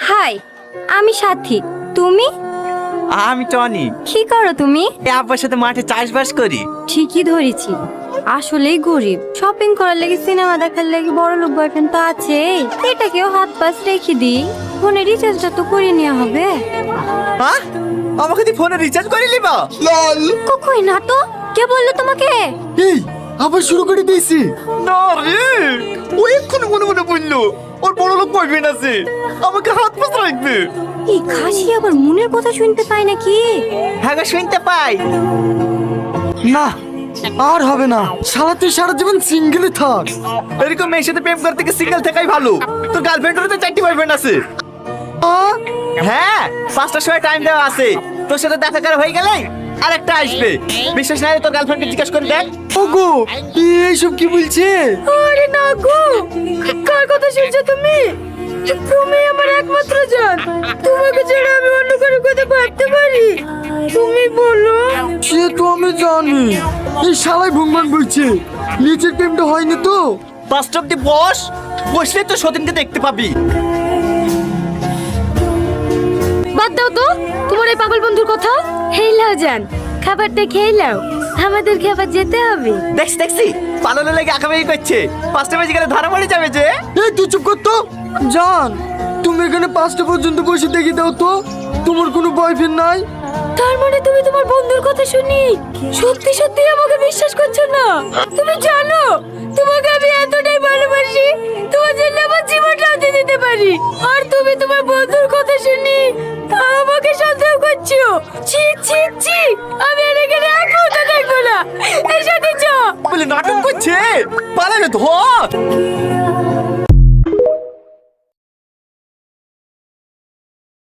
High, আমি সাথী। তুমি? আমি টনি। কি করো তুমি? আব্বার সাথে মাঠে চাষবাস করি। ঠিকই ধরেছি, আসলেই গরিব। শপিং করার লাগি, সিনেমা দেখার লাগি বড় লোক বয়ফ্রেন্ড তো আছে। এটাকেও হাত পাশ রেখে দিই। ফোনে রিচার্জটা তো করে নেওয়া হবে। হ্যাঁ, আমাকে তুই ফোনে রিচার্জ করে নিবা? লাল কই না তো, কে বললো তোমাকে? এই আবার শুরু করে দিয়েছি। না রে, ও এক্ষুনি মনে মনে বললো ওর বড় লোক বয়ফ্রেন্ড আছে, আমাকে হাত পাশ রাখবে। এই খাসি আবার মনের কথা শুনতে পায় নাকি? হ্যাঁ গো, শুনতে পাই। না আর হবে না, শালা তুই সারা জীবন সিঙ্গেলই থাক। এরকম মেয়ের সাথে প্রেম করতে গিয়ে সিঙ্গেল থাকাই ভালো। তোর গার্লফ্রেন্ডেরও তো 4টি বয়ফ্রেন্ড আছে। আ? হ্যাঁ, 5টার সময় টাইম দেওয়া আছে। তোর সাথে দেখা করা হয়ে গেলে আরেকটা আসবে। বিশ্বাস না হলে তোর গার্লফ্রেন্ডকে জিজ্ঞাসা করে দেখ। ওগো এইসব কি বলছে? আরে না গো, কার কথা শুনছো তুমি? তুমি আমার একমাত্র জান। তোমাকে ছাড়া আমি অন্য কারো কথা ভাবতে পারি? তুমি বলো। সে তো আমি জানি, এই শালাই ভুংবান বলছে। নিজের প্রেমটা হয়নি তো। 5টা অব্দি বস, বসলে তো সতীনকে দেখতে পাবি। বাদ দাও তো তোমার এই পাগল বন্ধুর কথা। হেই লাও জান, খাবারটা খেয়ে নাও, আমাদের খাবার যেতে হবে। দেখছি পালানো লেগে আঁকাবাকি করছে। 5টা বেজে গেলে ধরা পড়ে যাবে যে। এই তুই চুপ কর তো। জান, তুমি এখানে 5টা পর্যন্ত বসে দেখি দাও তো, তোমার কোনো বয়ফ্রেন্ড নাই? তার মানে তুমি তোমার বন্ধুর কথা শুনি সত্যি সত্যি আমাকে বিশ্বাস করছো না? তুমি জানো তোমাকে আমি এতটাই ভালোবাসি, তোমার জন্য আমার জীবনটাও দিয়ে দিতে পারি। আর তুমি তোমার বন্ধুর কথা শুনি আমাকে সন্দেহ করছো। ছি ছি ছি, আমি আর এখানে এক মুহূর্ত দেখবো না। এর সাথে চ। বলে নাটক করছে, পালাবে ধর।